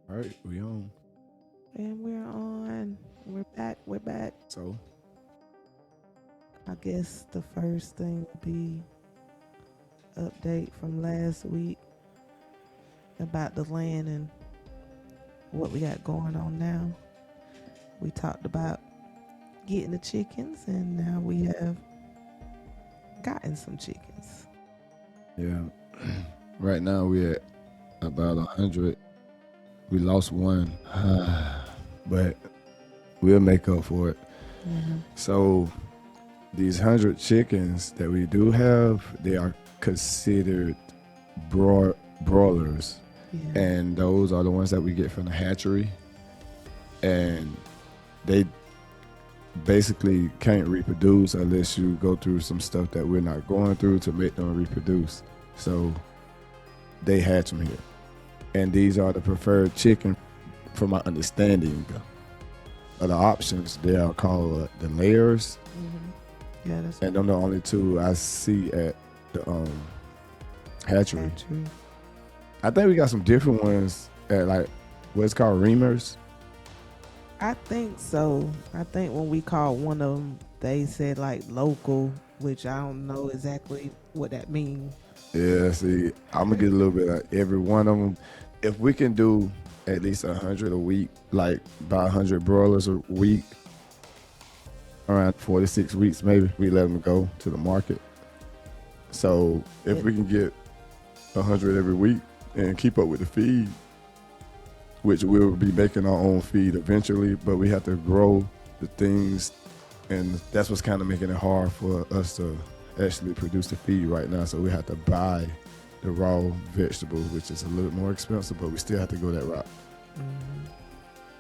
All right, we on. And we're on. We're back. We're back. So, I guess the first thing would be update from last week about the land and what we got going on now. We talked about getting the chickens, and now we have gotten some chickens. yeah, right now we at about 100. We lost one, but we'll make up for it. Mm-hmm. So, these 100 chickens that we do have, they are considered broilers. Yeah. And those are the ones that we get from the hatchery. And they basically can't reproduce unless you go through some stuff that we're not going through to make them reproduce. So they hatch them here. And these are the preferred chicken from my understanding of the options. They are called the layers. Mm-hmm. Yeah, that's And them the only two I see at the hatchery. I think we got some different ones at like what's called reamers. I think so. I think when we called one of them, they said like local, which I don't know exactly what that means. Yeah, see, I'm gonna get a little bit of every one of them. If we can do at least 100 a week, like about 100 broilers a week, around 46 weeks maybe, we let them go to the market. So if we can get 100 every week and keep up with the feed, which we'll be making our own feed eventually, but we have to grow the things, and that's what's kind of making it hard for us to actually produce the feed right now. So we have to buy the raw vegetables, which is a little more expensive, but we still have to go that route. Mm-hmm.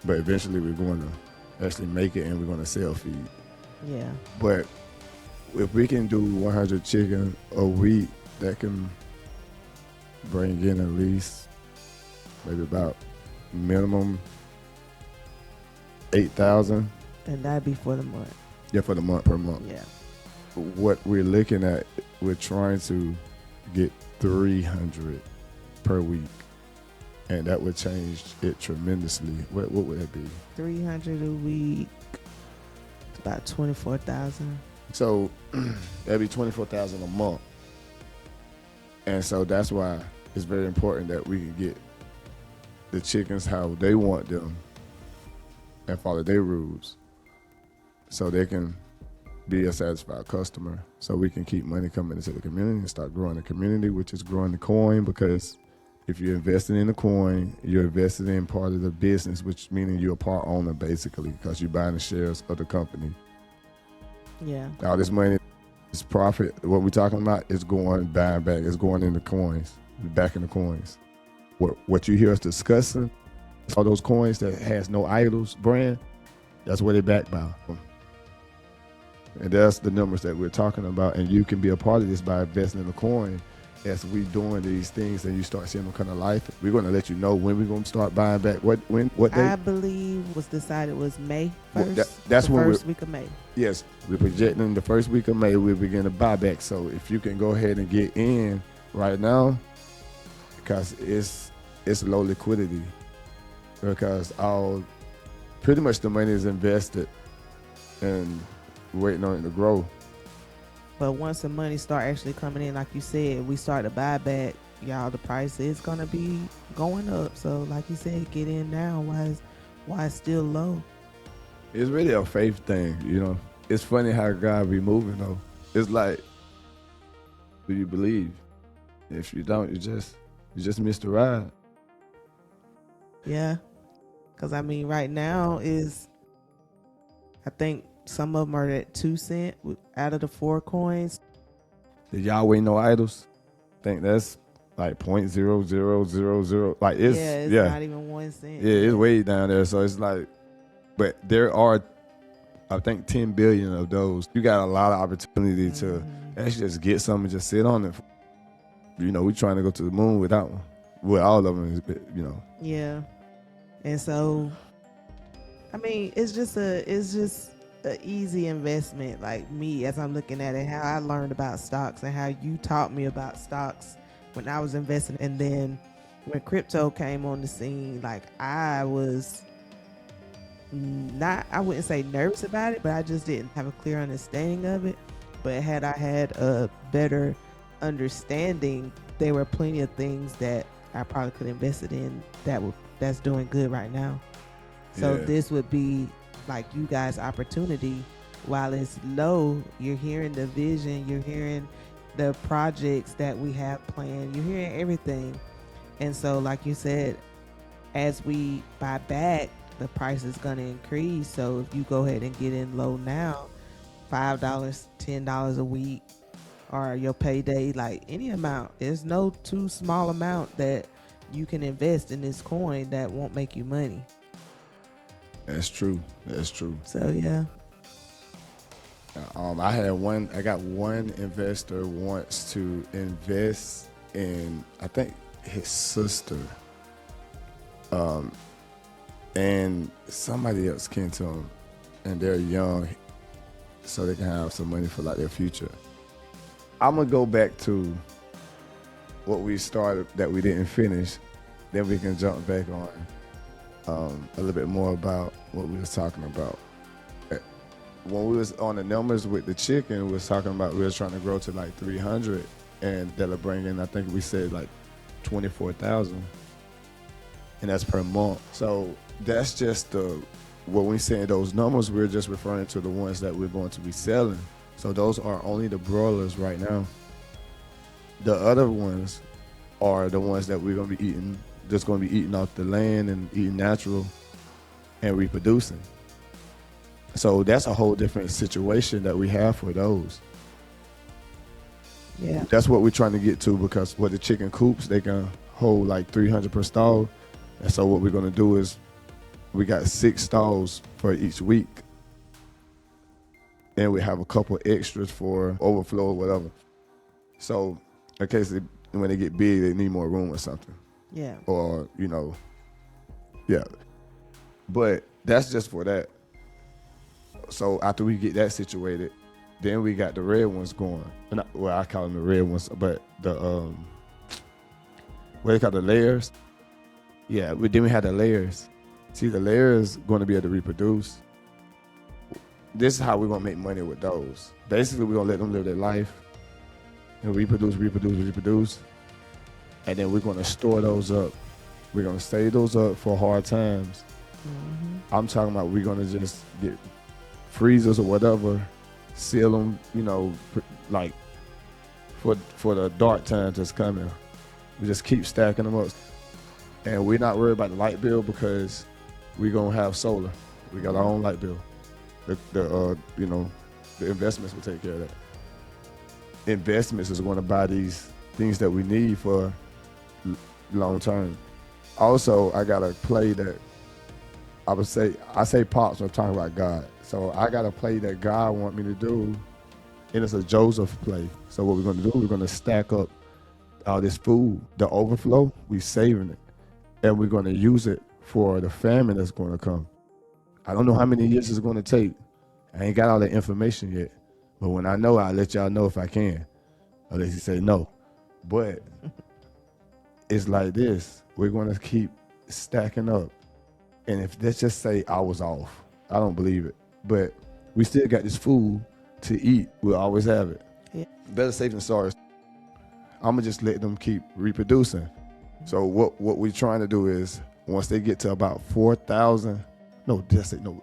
But eventually we're going to actually make it, and we're going to sell feed. Yeah. But if we can do 100 chicken a week, that can bring in at least maybe about minimum 8,000. And that'd be for the month. Yeah, for the month, per month. Yeah. What we're looking at, we're trying to get 300 per week, and that would change it tremendously. What would that be? 300 a week. It's about 24,000. So that'd be 24,000 a month, and so that's why it's very important that we can get the chickens how they want them and follow their rules, so they can be a satisfied customer, so we can keep money coming into the community and start growing the community, which is growing the coin. Because if you're investing in the coin, you're invested in part of the business, which meaning you're a part owner basically, because you're buying the shares of the company. Yeah. All this money, this profit, what we're talking about, is going buying back. It's going in the coins, back in the coins. What you hear us discussing, all those coins that has no idols brand, that's what they backed by. And that's the numbers that we're talking about. And you can be a part of this by investing in the coin. As we doing these things and you start seeing them come to life, we're going to let you know when we're going to start buying back. What day? I believe was decided was May 1st. Well, that's the when first week of May. Yes, we're projecting the first week of May, we'll begin to buy back. So if you can go ahead and get in right now, because it's low liquidity, because pretty much the money is invested and waiting on it to grow. But once the money start actually coming in, like you said, we start to buy back, y'all, the price is going to be going up. So like you said, get in now why it's still low. It's really a faith thing, you know. It's funny how God be moving though. It's like, do you believe? If you don't, you just missed the ride. Yeah. Because I mean, right now I think some of them are at 2 cents out of the 4 coins. The Yahweh no idols. I think that's like 0.0000. Like it's not even 1 cent. Yeah, it's way down there. So it's like, but there are, I think, 10 billion of those. You got a lot of opportunity to actually just get some and just sit on it. You know, we're trying to go to the moon with that one. With all of them, you know. Yeah. And so, I mean, it's just an easy investment. Like me, as I'm looking at it, how I learned about stocks and how you taught me about stocks when I was investing, and then when crypto came on the scene, like I was not, I wouldn't say nervous about it, but I just didn't have a clear understanding of it. But had I had a better understanding, there were plenty of things that I probably could invest it in that's doing good right now. So Yeah, this would be like you guys' opportunity. While it's low, you're hearing the vision, you're hearing the projects that we have planned, you're hearing everything. And so, like you said, as we buy back, the price is going to increase. So if you go ahead and get in low now, $5, $10 a week, or your payday, like any amount, there's no too small amount that you can invest in this coin that won't make you money. that's true. That's true. So yeah. I got one investor wants to invest in, I think his sister, and somebody else came to him, and they're young, so they can have some money for like their future. I'm gonna go back to what we started that we didn't finish, then we can jump back on a little bit more about what we was talking about. When we was on the numbers with the chicken, we was talking about we was trying to grow to like 300, and that'll bring in, I think we said like 24,000, and that's per month. So that's just when we saying those numbers, we're just referring to the ones that we're going to be selling. So those are only the broilers right now. The other ones are the ones that we're gonna be eating, just gonna be eating off the land and eating natural and reproducing. So that's a whole different situation that we have for those. Yeah. That's what we're trying to get to, because with the chicken coops, they can hold like 300 per stall. And so what we're going to do is we got 6 stalls for each week. And we have a couple extras for overflow or whatever. So in case when they get big, they need more room or something. Yeah. Or, yeah. But that's just for that. So after we get that situated, then we got the red ones going. Well, I call them the red ones, but the what they call the layers. Yeah, then we had the layers. See, the layers going to be able to reproduce. This is how we're gonna make money with those. Basically, we're gonna let them live their life and reproduce, and then we're gonna store those up. We're gonna save those up for hard times. Mm-hmm. I'm talking about we're gonna just get freezers or whatever, seal them, like for the dark times that's coming. We just keep stacking them up, and we're not worried about the light bill because we're gonna have solar. We got our own light bill. The investments will take care of that. Investments is going to buy these things that we need for long term. Also, I got a play that I say pops when I'm talking about God. So I got a play that God want me to do, and it's a Joseph play. So what we're going to do, we're going to stack up all this food, the overflow, we saving it, and we're going to use it for the famine that's going to come. I don't know how many years it's going to take. I ain't got all the information yet, but when I know, I'll let y'all know if I can, unless you say no. But it's like this: we're going to keep stacking up. And if let's just say I was off, I don't believe it, but we still got this food to eat. We'll always have it. Yeah. Better safe than sorry. I'm gonna just let them keep reproducing. So what we're trying to do is once they get to about 4,000, 2,000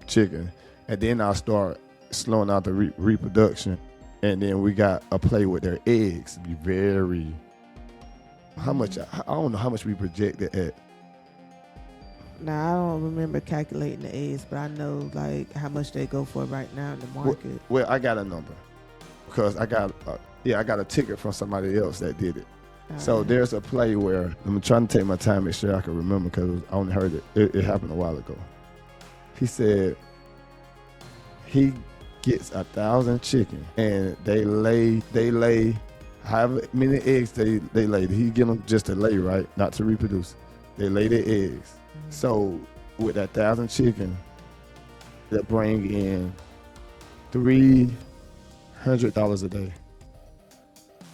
chicken, and then I'll start slowing out the reproduction, and then we got a play with their eggs. Be very. How much? I don't know how much we projected at. Now I don't remember calculating the eggs, but I know like how much they go for right now in the market. Well, I got a number because I got a ticket from somebody else that did it. So there's a play where I'm trying to take my time, make sure I can remember because I only heard it. It happened a while ago. He said he gets 1,000 chicken and they lay however many eggs they lay. He get them just to lay, right? Not to reproduce. They lay their eggs. Mm-hmm. So with that 1,000 chicken, they bring in $300 a day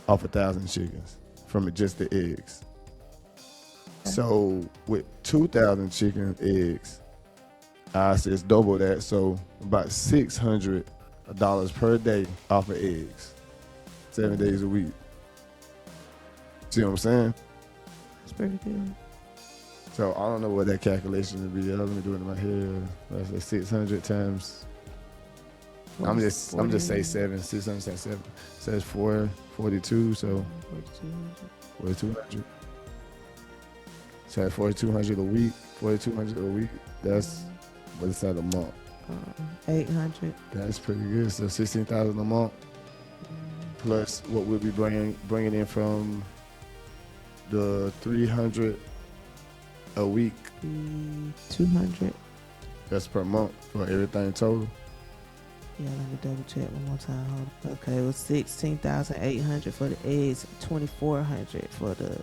off 1,000 chickens from just the eggs. So with 2,000 chicken eggs, I said it's double that, so about $600 per day off of eggs, 7 days a week. See what I'm saying? It's pretty good. So I don't know what that calculation would be. Let me do it in my head. Let's say 600 times. I'm just say 600 times 7. So it's 442. So 4,200. So at 4,200 a week. 4,200 a week. That's what's that a month? 800. That's pretty good. So 16,000 a month. Plus what we'll be bringing in from the 300 a week. 200. That's per month for everything total. Yeah, let me double check one more time. Hold on. Okay, it was 16,800 for the eggs, 2,400 for the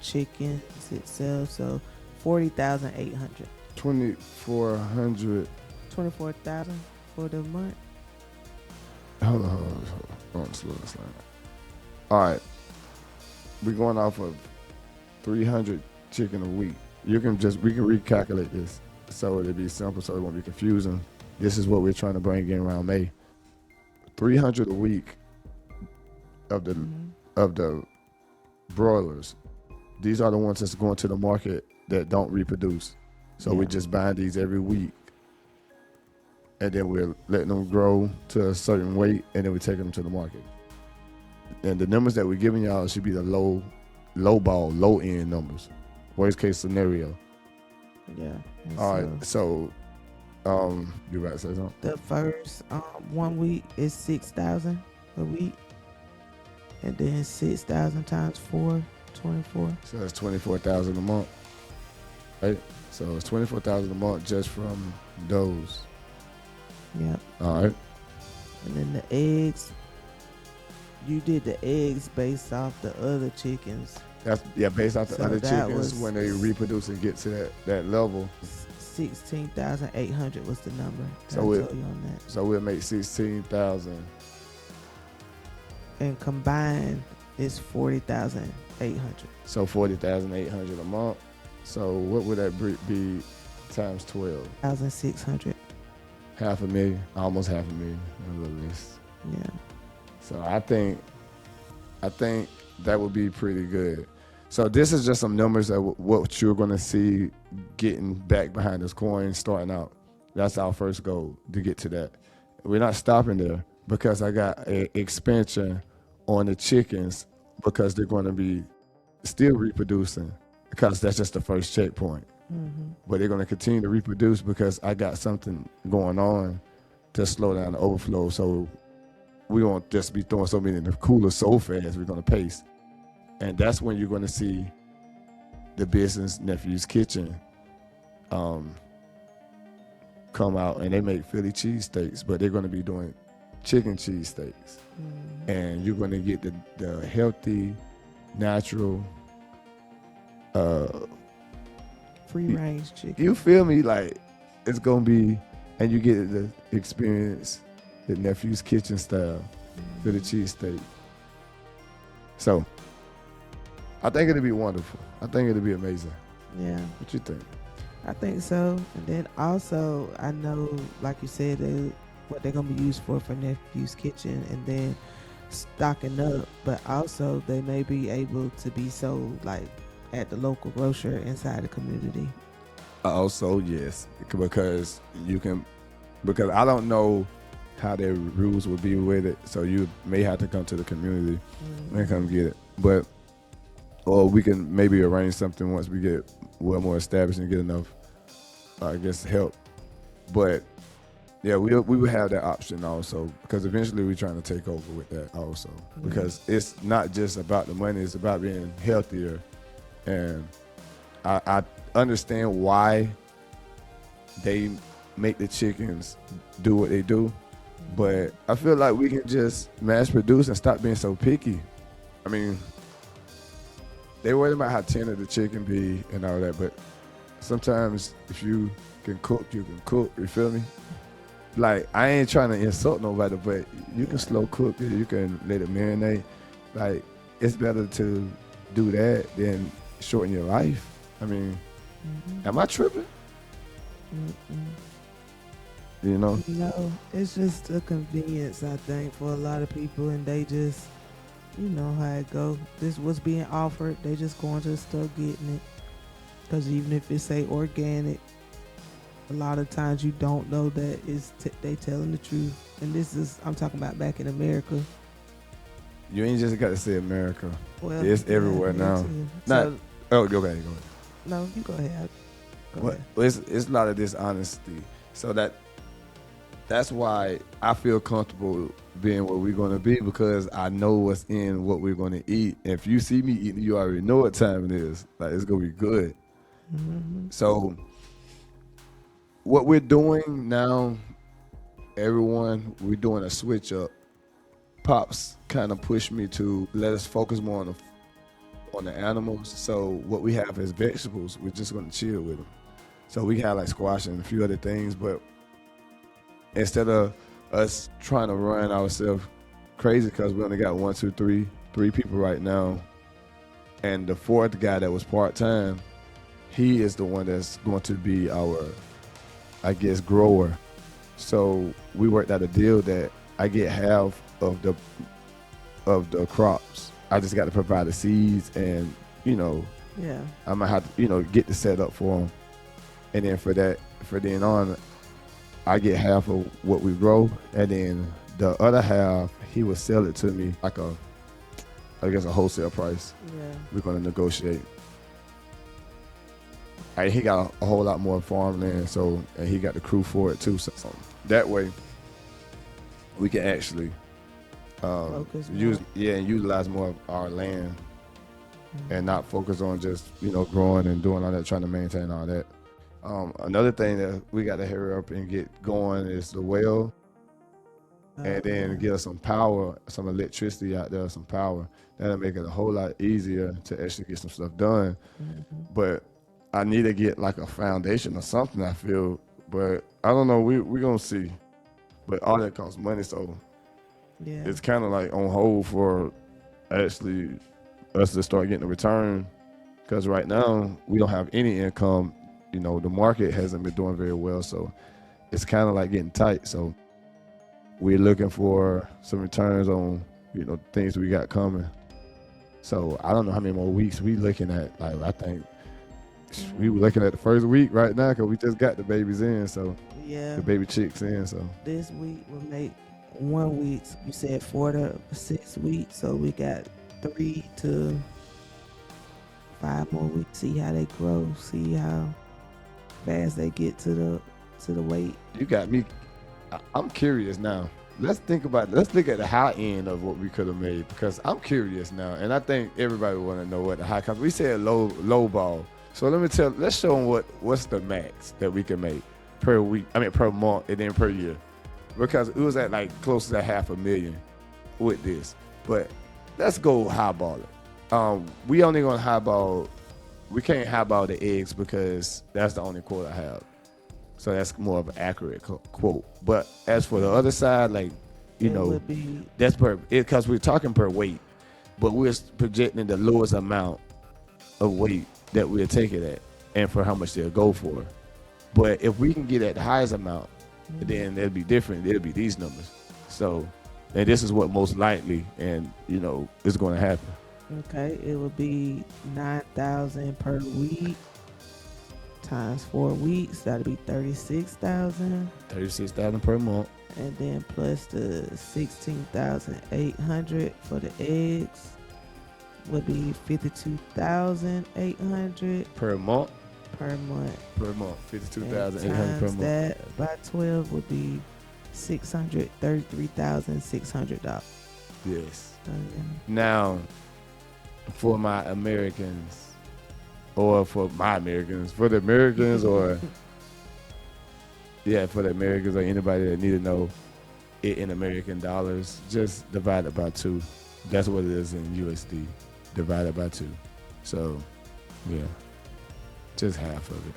chicken itself. So 40,800. 2,400. 24,000 for the month. Hold on, slow this line. All right, we're going off of 300 chicken a week. We can recalculate this so it'll be simple, so it won't be confusing. This is what we're trying to bring in around May. 300 a week of the broilers. These are the ones that's going to the market that don't reproduce. So we're just buying these every week, and then we're letting them grow to a certain weight, and then we're taking them to the market. And the numbers that we're giving y'all should be the low end numbers. Worst case scenario. Yeah. All right. So, you about to say something? The first 1 week is 6,000 a week, and then 6,000 times 4, 24. So that's 24,000 a month, right? So it's 24,000 a month just from those. Yep. All right. And then the eggs, you did the eggs based off the other chickens. That's based off the other chickens when they reproduce and get to that level. 16,800 was the number. So I told you on that. So we'll make 16,000. And combined is 40,800. So 40,800 a month. So what would that be times 12? 1,600. $500,000, almost $500,000, a little less. Yeah. So I think that would be pretty good. So this is just some numbers of what you're going to see getting back behind this coin starting out. That's our first goal, to get to that. We're not stopping there because I got an expansion on the chickens because they're going to be still reproducing, because that's just the first checkpoint. Mm-hmm. But they're going to continue to reproduce because I got something going on to slow down the overflow. So we won't just be throwing so many in the cooler so fast. We're going to pace. And that's when you're going to see the business Nephew's Kitchen come out, and they make Philly cheesesteaks, but they're going to be doing chicken cheesesteaks. Mm-hmm. And you're going to get the healthy, natural, free range chicken. You feel me? Like, it's going to be, and you get the experience the Nephew's Kitchen style for the cheesesteak. So I think it'll be wonderful. I think it'll be amazing. Yeah. What you think? I think so. And then also, I know, like you said, what they're going to be used for Nephew's Kitchen, and then stocking up, but also they may be able to be sold like at the local grocer inside the community. Also, yes, because I don't know how their rules will be with it, so you may have to come to the community and come get it. But or we can maybe arrange something once we get well more established and get enough, I guess, help. But yeah, we will have that option also, because eventually we're trying to take over with that also, because it's not just about the money, it's about being healthier. And I understand why they make the chickens do what they do, but I feel like we can just mass produce and stop being so picky. I mean, they worry about how tender the chicken be and all that, but sometimes if you can cook, you can cook. You feel me? Like, I ain't trying to insult nobody, but you can slow cook it. You can let it marinate. Like, it's better to do that than shorten your life. I mean, am I tripping? Mm-mm. You know, No, it's just a convenience, I think, for a lot of people, and they just, you know how it go. This was being offered, they just going to the store getting it. Because even if it say organic, a lot of times you don't know that they telling the truth. And this is, I'm talking about back in America. you ain't just got to say America. Well, It's yeah, everywhere here now. too. Not. So Oh, go ahead. Go ahead. no, you go ahead. Go But ahead. it's a lot of dishonesty. So that's why I feel comfortable being where we're gonna be because I know what's in what we're gonna eat. If you see me eating, you already know what time it is. Like it's gonna be good. Mm-hmm. So what we're doing now, everyone, we're doing a switch up. Pops kind of pushed me to let us focus more on the animals. So what we have is vegetables. We're just gonna chill with them. So we have like squash and a few other things, but instead of us trying to run ourselves crazy because we only got one, two, three people right now, and the fourth guy that was part time, he is the one that's going to be our, I guess, grower. So we worked out a deal that I get half of the crops. I just got to provide the seeds, and Yeah. I might have to get the setup for them, and then for then on, I get half of what we grow, and then the other half he will sell it to me like I guess a wholesale price. Yeah. We're gonna negotiate. He got a whole lot more farmland, and he got the crew for it too. So that way, we can actually Focus use more. and utilize more of our land, Mm-hmm. and not focus on just growing and doing all that, trying to maintain all that. Another thing that we got to hurry up and get going is the well, and then Yeah. get us some power, some electricity out there, some power. That'll make it a whole lot easier to actually get some stuff done. Mm-hmm. But I need to get like a foundation or something, I feel. But I don't know. We gonna see. But all that costs money, so Yeah. it's kind of like on hold for actually us to start getting a return. Because right now we don't have any income. The market hasn't been doing very well, so it's kind of like getting tight. So we're looking for some returns on things we got coming. So I don't know how many more weeks we looking at. Like I think we were looking at the first week right now because we just got the babies in, so Yeah. the baby chicks in. So This week will make 1 week. You said 4 to 6 weeks, so we got 3 to 5 more weeks. See how they grow. See how fast they get to the weight. you got me. I'm curious now. Let's think about. Let's look at the high end of what we could have made because I'm curious now, and I think everybody want to know what the high. Cause we said low ball. So let's show them what's the max that we can make per week. I mean per month and then per year, because it was at like close to $500,000 with this. But let's go highball it. We only gonna highball. We can't highball the eggs because that's the only quote I have. So that's more of an accurate quote. But as for the other side, like, It would be that's because we're talking per weight, but we're projecting the lowest amount of weight that we'll take it at and for how much they'll go for. But if we can get at the highest amount, then it'll be different. It'll be these numbers. So, and this is what most likely and, is going to happen. okay. It would be 9,000 per week times 4 weeks. That'd be 36,000, 36,000 per month. and then plus the 16,800 for the eggs would be 52,800 Per month? per month. Per month. And 52,800 per times month. that by 12 would be $633,600. Yes. So, yeah. Now, for my Americans, or for the Americans, or for the Americans or anybody that need to know it in American dollars, just divide it by 2. That's what it is in USD. Divide it by 2. So, yeah, just half of it.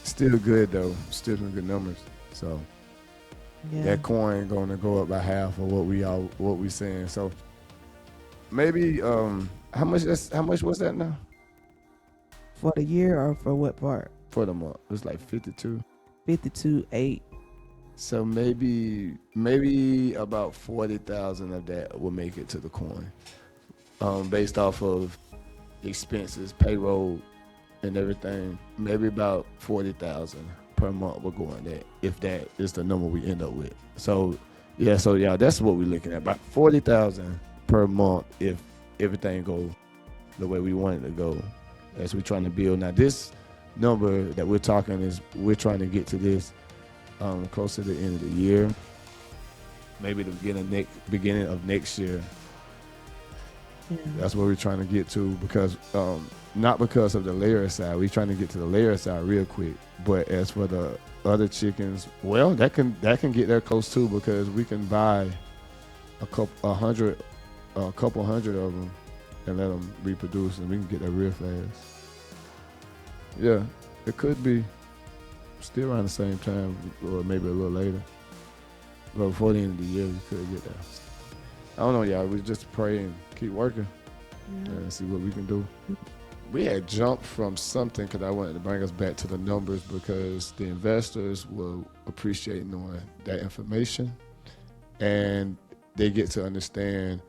Still good though. Still some good numbers. So Yeah. that coin gonna go up by half of what we saying. So maybe how much was that now For the year or for what part? for the month? It was like 52. 52.8. So maybe about 40,000 of that will make it to the coin, based off of expenses, payroll, and everything. Maybe about 40,000 per month will go on that, if that is the number we end up with. So yeah, that's what we're looking at, about 40,000 per month if everything goes the way we want it to go, as we're trying to build. Now this number that we're talking is we're trying to get to this close to the end of the year, maybe the beginning of next year. Yeah. That's what we're trying to get to, because not because of the layer side. We're trying to get to the layer side real quick. But as for the other chickens, well, that can get there close too, because we can buy a couple hundred of them and let them reproduce, and we can get there real fast. Yeah, it could be still around the same time, or maybe a little later. But before the end of the year, we could get there. I don't know, y'all. We just pray and keep working and see what we can do. We had jumped from something because I wanted to bring us back to the numbers, because the investors will appreciate knowing that information, and they get to understand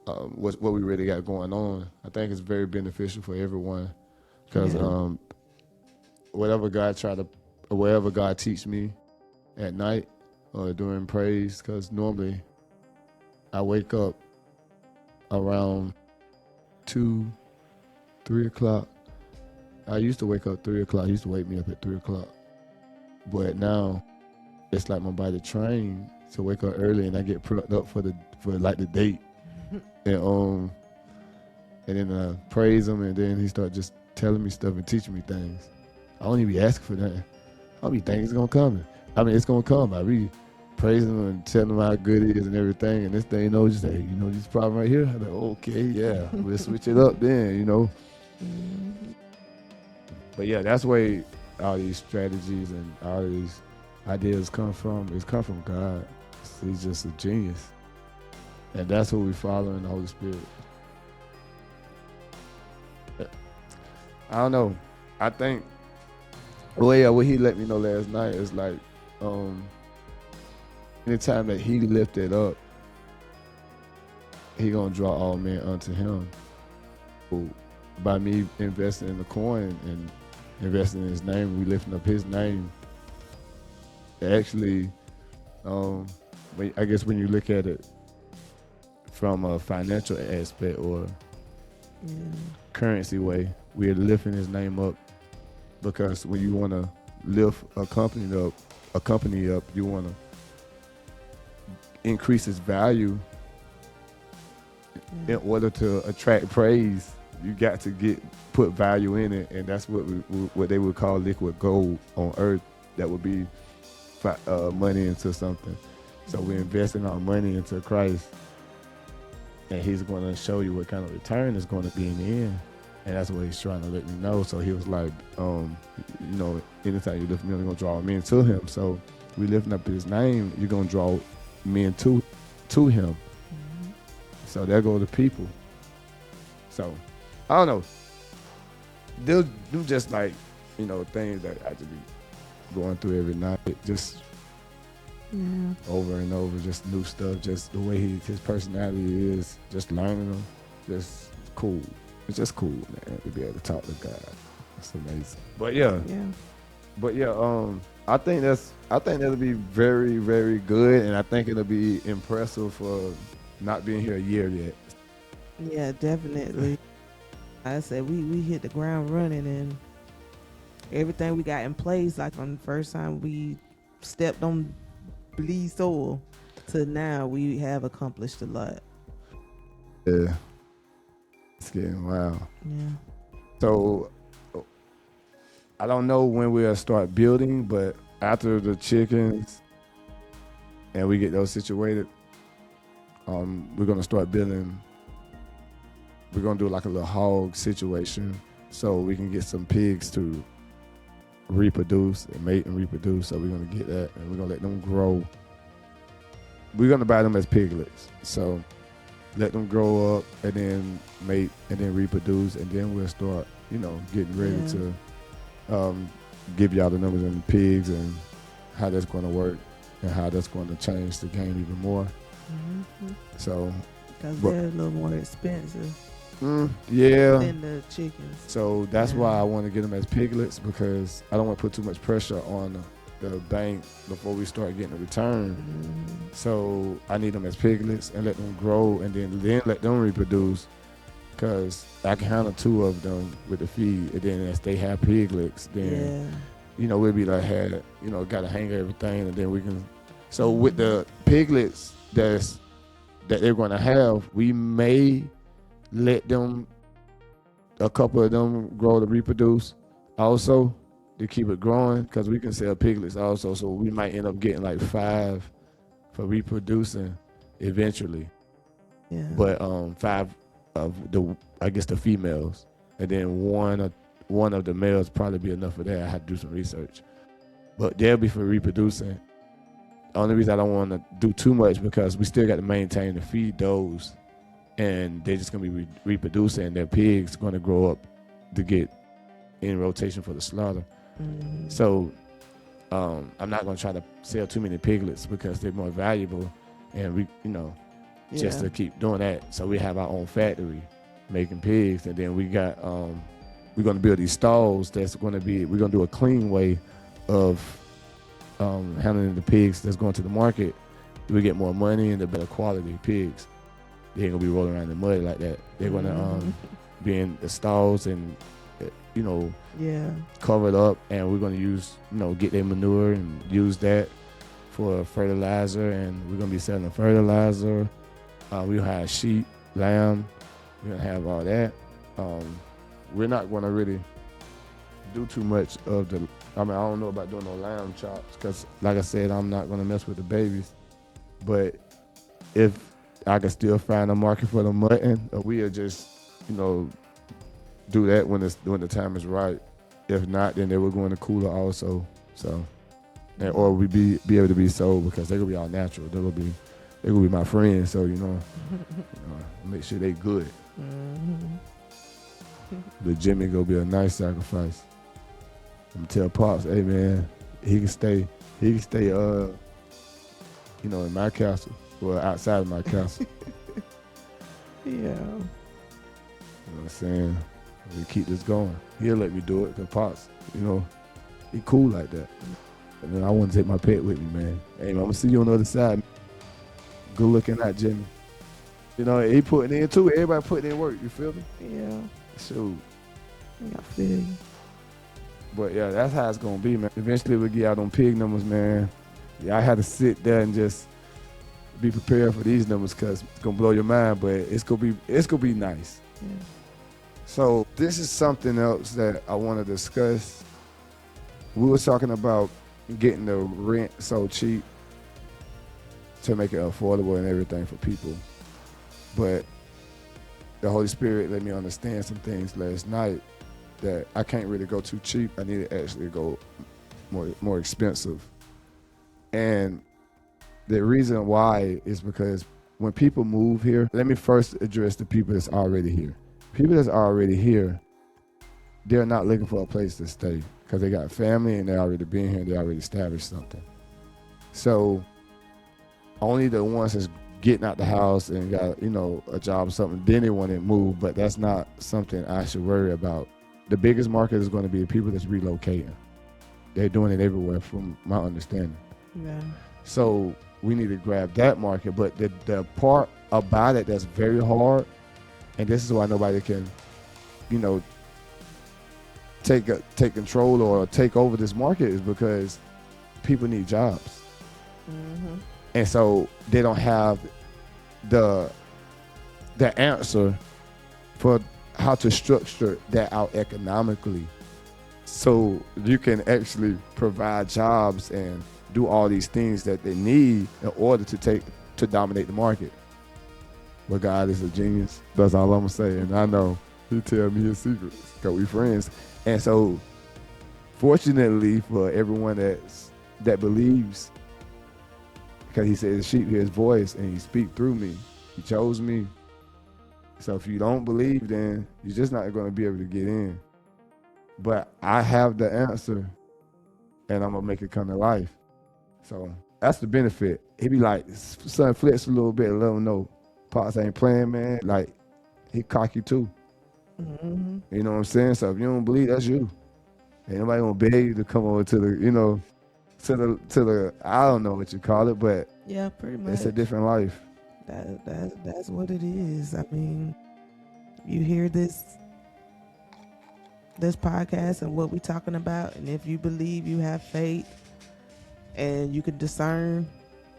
what we really got going on. I think it's very beneficial for everyone, because whatever God teach me at night or during praise, because normally I wake up around 2, 3 o'clock. I used to wake up 3 o'clock. He used to wake me up at 3 o'clock. But now it's like my body trained to wake up early, and I get prepped up for the date. And then I praise him, and then he start just telling me stuff and teaching me things. I don't even be asking for that. I'll be thinking it's gonna come. I mean, it's gonna come. I be praising him and telling him how good it is and everything. And this thing, just say, this problem right here. I'm like, okay, yeah, we'll switch it up then, But yeah, that's where all these strategies and all these ideas come from. It's come from God. He's just a genius. And that's what we follow in the Holy Spirit. I don't know. I think, what he let me know last night is like, anytime that he lifted up, he gonna draw all men unto him. So by me investing in the coin and investing in his name, we lifting up his name. Actually, I guess when you look at it from a financial aspect or currency way, we're lifting his name up, because when you want to lift a company up, you want to increase its value. In order to attract praise, you got to put value in it, and that's what they would call liquid gold on earth. That would be money into something. So we're investing our money into Christ, and he's going to show you what kind of return is going to be in the end. And that's what he's trying to let me know. So he was like, anytime you lift me up, you're going to draw men to him. So we lifting up his name, you're going to draw men to him. Mm-hmm. So there go the people. So, I don't know. They'll do just like, things that I just be going through every night. Just over and over, just new stuff, just the way his personality is, just learning them, just cool. It's just cool, man, to be able to talk to God. It's amazing. But I think that'll be very, very good, and I think it'll be impressive for not being here a year yet. Yeah, definitely. I said we hit the ground running, and everything we got in place, like from the first time we stepped on Bleed soil to now, we have accomplished a lot. Yeah. It's getting wild. Yeah. So I don't know when we'll start building, but after the chickens and we get those situated, we're gonna start building. We're gonna do like a little hog situation, so we can get some pigs to reproduce and mate and reproduce. So we're gonna get that, and we're gonna let them grow. We're gonna buy them as piglets. So let them grow up, and then mate, and then reproduce, and then we'll start, getting ready Yeah. to um, give y'all the numbers on the pigs and how that's going to work and how that's going to change the game even more. Mm-hmm. So, Because but they're a little more expensive yeah. than the chickens. So that's Yeah. why I want to get them as piglets, because I don't want to put too much pressure on the bank before we start getting a return. Mm-hmm. So I need them as piglets and let them grow, and then let them reproduce, because I can handle two of them with the feed. And then as they have piglets, then we'll be like, got to hang everything, and then we can. So with the piglets that they're going to have, we may let them, a couple of them, grow to reproduce also, to keep it growing, because we can sell piglets also. So we might end up getting like 5 for reproducing eventually. Yeah. But 5 of the females, and then one of the males probably be enough for that. I had to do some research, but they'll be for reproducing. The only reason I don't want to do too much, because we still got to maintain to feed those, and they're just gonna be reproducing. Their pigs gonna grow up to get in rotation for the slaughter. Mm-hmm. So I'm not gonna try to sell too many piglets, because they're more valuable, and we just to keep doing that. So we have our own factory making pigs, and then we got we're gonna build these stalls. We're gonna do a clean way of handling the pigs that's going to the market. We get more money and the better quality pigs. They ain't gonna be rolling around in the mud like that. They're gonna be in the stalls and covered up, and we're gonna use get their manure and use that for fertilizer, and we're gonna be selling the fertilizer. We'll have sheep, lamb. We're gonna have all that. We're not gonna really do too much of the. I don't know about doing no lamb chops, because, like I said, I'm not gonna mess with the babies. But if I can still find a market for the mutton, we'll just, do that when the time is right. If not, then they will go in the cooler also. So, or we be able to be sold, because they're gonna be all natural. They're gonna be my friends. So make sure they good. But Jimmy gonna be a nice sacrifice. I'm gonna tell Pops, hey man, he can stay, in my castle, or outside of my castle. Yeah. You know what I'm saying? We keep this going. He'll let me do it, because Pops, he cool like that. And then I want to take my pet with me, man. Hey man, I'm gonna see you on the other side. Good looking out, Jimmy. He putting in too. Everybody putting in work, you feel me? Yeah. So, I feel you. but yeah, that's how it's gonna be, man. Eventually we'll get out on pig numbers, man. Yeah, I had to sit there and just be prepared for these numbers, because it's gonna blow your mind, but it's gonna be nice. Yeah. So this is something else that I want to discuss. We were talking about getting the rent so cheap to make it affordable and everything for people, but the Holy Spirit let me understand some things last night, that I can't really go too cheap. I need to actually go more expensive. And the reason why is because when people move here, let me first address the people that's already here. People that's already here, they're not looking for a place to stay, because they got family and they already been here and they already established something. So only the ones that's getting out the house and got a job or something, then they want to move. But that's not something I should worry about. The biggest market is going to be the people that's relocating. They're doing it everywhere, from my understanding. Yeah. So we need to grab that market. But the part about it that's very hard, and this is why nobody can, take control or take over this market, is because people need jobs. Mm-hmm. And so they don't have the answer for how to structure that out economically, so you can actually provide jobs and do all these things that they need in order to dominate the market. But God is a genius. That's all I'm gonna say. And I know He tell me His secrets, because we friends. And so, fortunately for everyone that believes, because He says, sheep hear His voice and He speak through me. He chose me, So if you don't believe, then you're just not going to be able to get in. But I have the answer, and I'm going to make it come to life. So that's the benefit. He be like, son, flex a little bit, let him know. Pops ain't playing, man. Like, he cocky too. Mm-hmm. You know what I'm saying? So if you don't believe, that's you. Ain't nobody gonna beg you to come over to the, to the I don't know what you call it, but Yeah, pretty much. it's a different life. That's what it is. I mean, you hear this podcast and what we talking about, and if you believe, you have faith, and you can discern,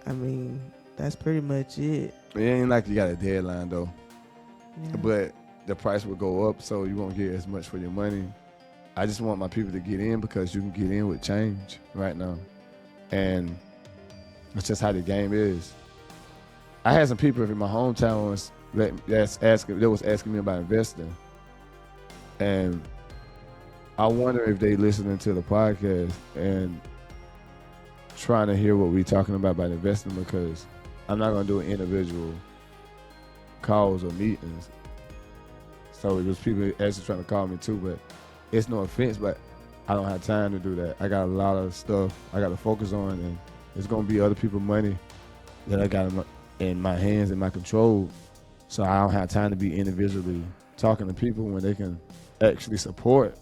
I mean, that's pretty much it. It ain't like you got a deadline though. Yeah. But the price will go up, so you won't get as much for your money. I just want my people to get in because you can get in with change right now. And it's just how the game is. I had some people in my hometown that was asking me about investing. And I wonder if they listening to the podcast and trying to hear what we're talking about investing, because I'm not going to do an individual calls or meetings. So it was people actually trying to call me too, but it's no offense, but I don't have time to do that. I got a lot of stuff I got to focus on, and it's going to be other people's money that I got in my hands, in my control. So I don't have time to be individually talking to people when they can actually support.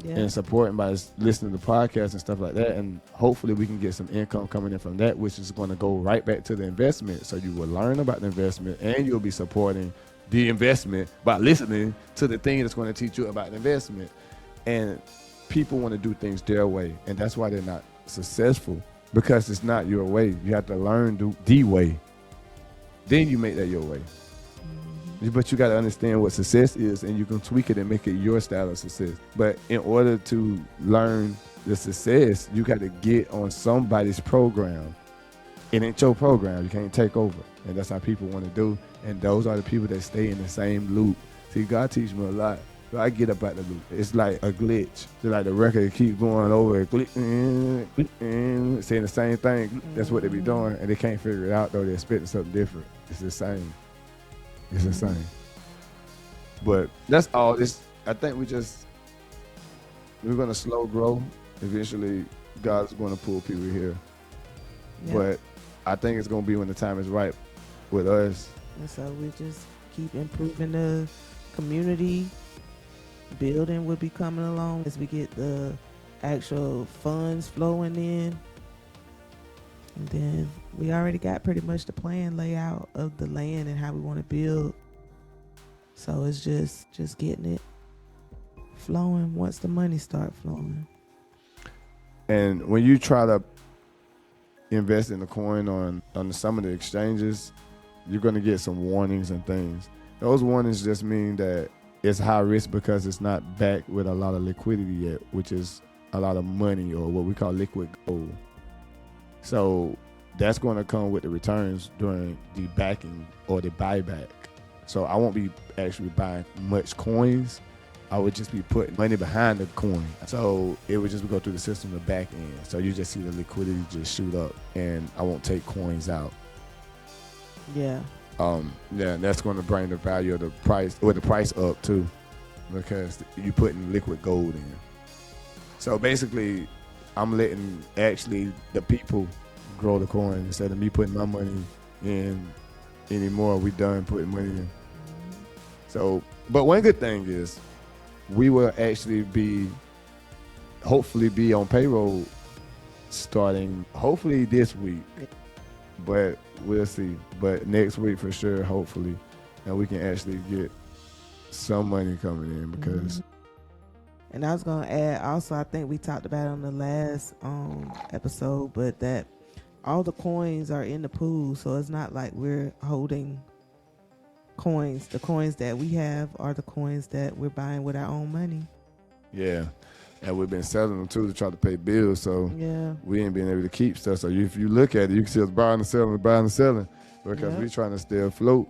Yeah. And supporting by listening to podcasts and stuff like that. And hopefully we can get some income coming in from that, which is going to go right back to the investment. So you will learn about the investment, and you'll be supporting the investment by listening to the thing that's going to teach you about the investment. And people want to do things their way, and that's why they're not successful, because it's not your way. You have to learn the way. Then you make that your way. But you got to understand what success is, and you can tweak it and make it your style of success. But in order to learn the success, you got to get on somebody's program. It ain't your program. You can't take over. And that's how people want to do. And those are the people that stay in the same loop. See, God teach me a lot. So I get up out the loop. It's like a glitch. It's like the record keeps going over, clicking, saying the same thing. That's what they be doing, and they can't figure it out, though. They're expecting something different. It's the same. It's insane. But that's all. I think we're going to slow grow. Eventually, God's going to pull people here. Yeah. But I think it's going to be when the time is right with us. And so we just keep improving the community. Building will be coming along as we get the actual funds flowing in. And then we already got pretty much the plan layout of the land and how we want to build. So it's just getting it flowing once the money start flowing. And when you try to invest in the coin on some of the exchanges, you're going to get some warnings and things. Those warnings just mean that it's high risk because it's not backed with a lot of liquidity yet, which is a lot of money, or what we call liquid gold. So that's going to come with the returns during the backing or the buyback. So I won't be actually buying much coins. I would just be putting money behind the coin. So it would just go through the system the back end. So you just see the liquidity just shoot up, and I won't take coins out. Yeah. Yeah, that's going to bring the value of the price, or the price up too, because you're putting liquid gold in. So basically, I'm letting actually the people grow the coin instead of me putting my money in anymore. We done putting money in. So, but one good thing is we will actually hopefully be on payroll starting hopefully this week, but we'll see. But next week for sure, hopefully, and we can actually get some money coming in because. And I was gonna add also, I think we talked about it on the last episode, but that all the coins are in the pool, so it's not like we're holding coins. The coins that we have are the coins that we're buying with our own money. Yeah, and we've been selling them too to try to pay bills, so yeah, we ain't been able to keep stuff. So if you look at it, you can see us buying and selling, because we're trying to stay afloat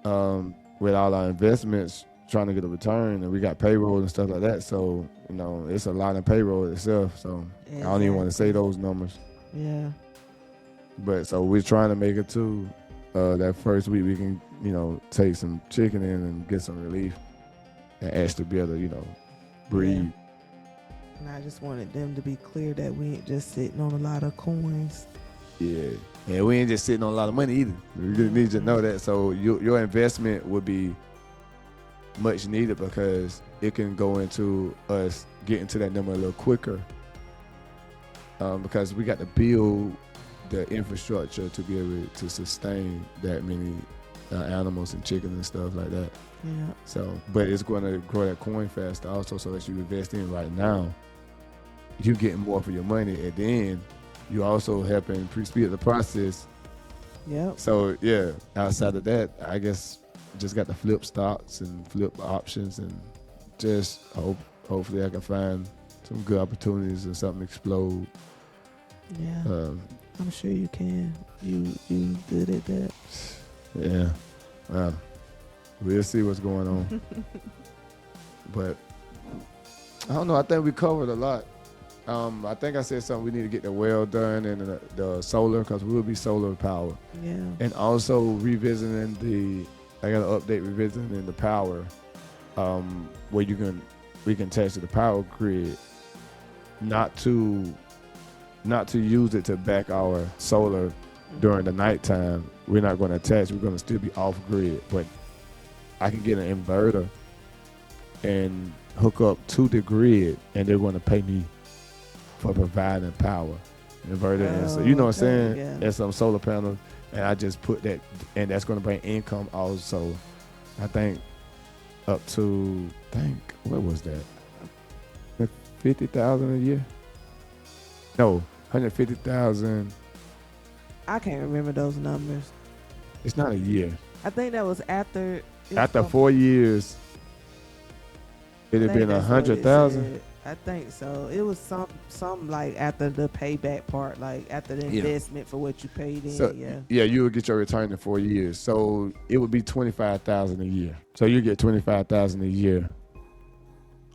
with all our investments, trying to get a return, and we got payroll and stuff like that. So, it's a lot in payroll itself. So I don't even want to say those numbers. Yeah. But so we're trying to make it to that first week we can, take some chicken in and get some relief and actually be able to, breathe. Yeah. And I just wanted them to be clear that we ain't just sitting on a lot of coins. Yeah. And we ain't just sitting on a lot of money either. We just need you to know that. So your investment would be much needed because it can go into us getting to that number a little quicker. Because we got to build the infrastructure to be able to sustain that many animals and chickens and stuff like that. Yeah. So, but it's going to grow that coin faster also. So that you invest in right now, you getting more for your money. And then you also helping speed the process. Yep. So yeah, outside of that, I guess just got to flip stocks and flip options and just hopefully I can find some good opportunities and something explode. Yeah. I'm sure you can. You good at that. Yeah. Well, we'll see what's going on. But I don't know. I think we covered a lot. I think I said something. We need to get the well done and the solar because we'll be solar power. Yeah. And also revisiting I got to update revisiting the power, where we can attach to the power grid, not to use it to back our solar during the nighttime. We're not going to attach. We're going to still be off grid, but I can get an inverter and hook up to the grid, and they're going to pay me for providing power. Inverter, and so, you know what I'm saying? Yeah. And some solar panels, and I just put that, and that's going to bring income also. I think up to what was that? 50,000 a year? No, 150,000. I can't remember those numbers. It's not a year. I think that was after. After 4 years, it'd have been 100,000. I think so. It was some like after the payback part, like after the investment for what you paid in. So, yeah, you would get your return in 4 years. So it would be 25,000 a year. So you get 25,000 a year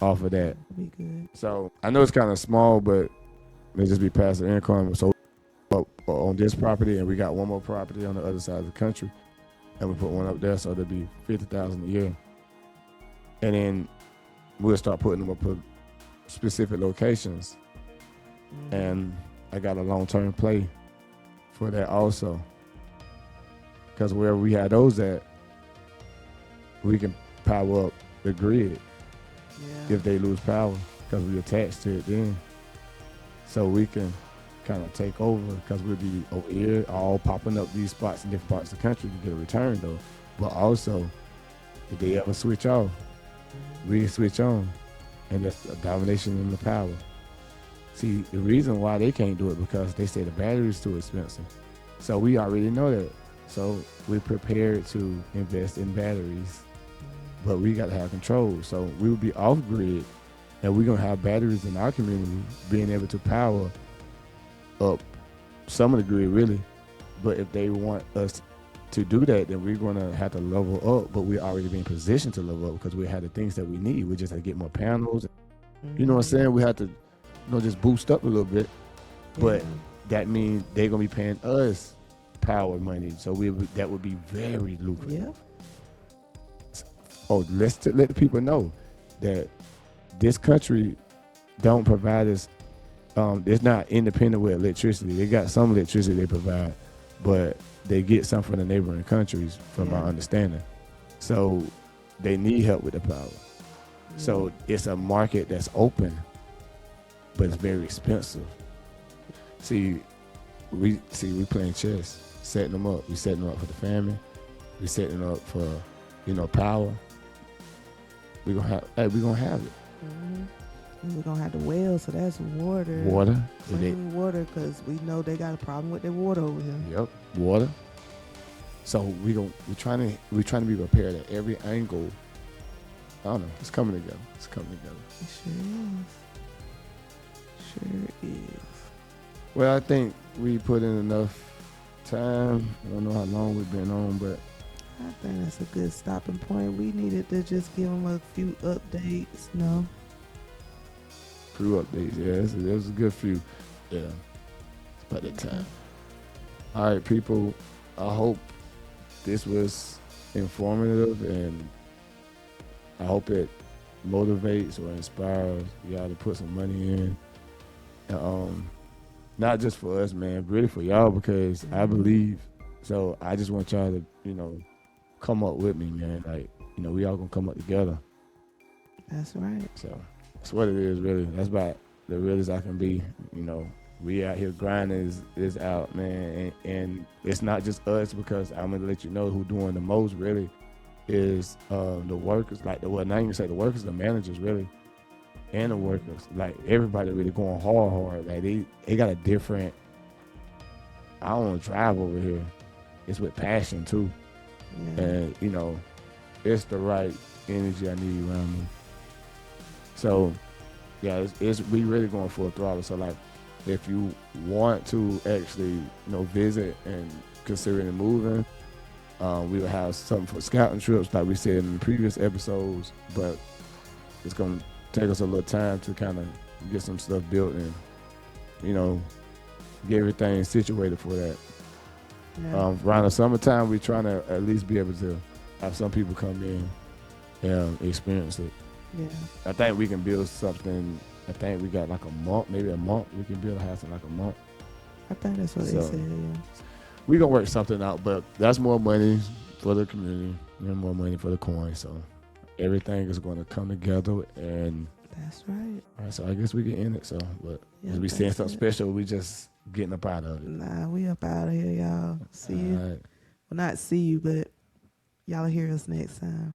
off of that. Be good. So I know it's kind of small, but it just be passive income. So on this property, and we got one more property on the other side of the country, and we put one up there, so it'll be 50,000 a year. And then we'll start putting them up at specific locations. And I got a long-term play for that also, because wherever we have those at, we can power up the grid if they lose power, because we attached to it then. So we can kind of take over, because we'll be over here all popping up these spots in different parts of the country to get a return though. But also, if they ever switch off, we can switch on, and that's a domination in the power. See, the reason why they can't do it because they say the battery is too expensive. So we already know that. So we're prepared to invest in batteries, but we got to have control. So we will be off grid, and we're gonna have batteries in our community being able to power up some of the grid really. But if they want us to do that, then we're gonna have to level up. But we're already being positioned to level up because we have the things that we need. We just have to get more panels. You know what I'm saying? We have to, just boost up a little bit. But that means they're gonna be paying us power money. So that would be very lucrative. Oh, let's let the people know that this country don't provide us. It's not independent with electricity. They got some electricity they provide, but they get some from the neighboring countries, from my understanding. So they need help with the power. So it's a market that's open, but it's very expensive. We playing chess, setting them up. We setting them up for the family. We setting them up for, power. We're gonna have it. And we're gonna have the well, so that's water. Clean water, because we know they got a problem with their water over here. Yep, water. So we're trying to be prepared at every angle. I don't know. It's coming together. It sure is. Well, I think we put in enough time. I don't know how long we've been on, but I think that's a good stopping point. We needed to just give them a few updates, Few updates, yeah. It was a good few. Yeah, it's about that time. All right, people. I hope this was informative, and I hope it motivates or inspires y'all to put some money in. And, not just for us, man, really for y'all, because I believe. So I just want y'all to, come up with me, man. Like, we all gonna come up together. That's right. So that's what it is, really. That's about the realest I can be. We out here grinding is out, man, and it's not just us, because I'm gonna let you know who doing the most really is the workers. Like not even say the workers, the managers really, and the workers. Like everybody really going hard. Like they got a different. I don't want to drive over here. It's with passion too, Yeah. and it's the right energy I need around me. So yeah, it's we really going full throttle. So like, if you want to actually visit and considering moving, we will have something for scouting trips, like we said in the previous episodes. But it's gonna take us a little time to kind of get some stuff built and get everything situated for that. Yeah. Around the summertime, we're trying to at least be able to have some people come in and experience it. Yeah. I think we can build something. I think we got like a month, maybe a month. We can build a house in like a month. I think that's what they said. Yeah. We gonna work something out, but that's more money for the community and more money for the coin. So everything is going to come together, and that's right. All right, so I guess we can end it. So, but Yeah, as we saying something it. special, we just getting up out of it. Nah, we up out of here, y'all. See you. All right. Well, not see you, but y'all hear us next time.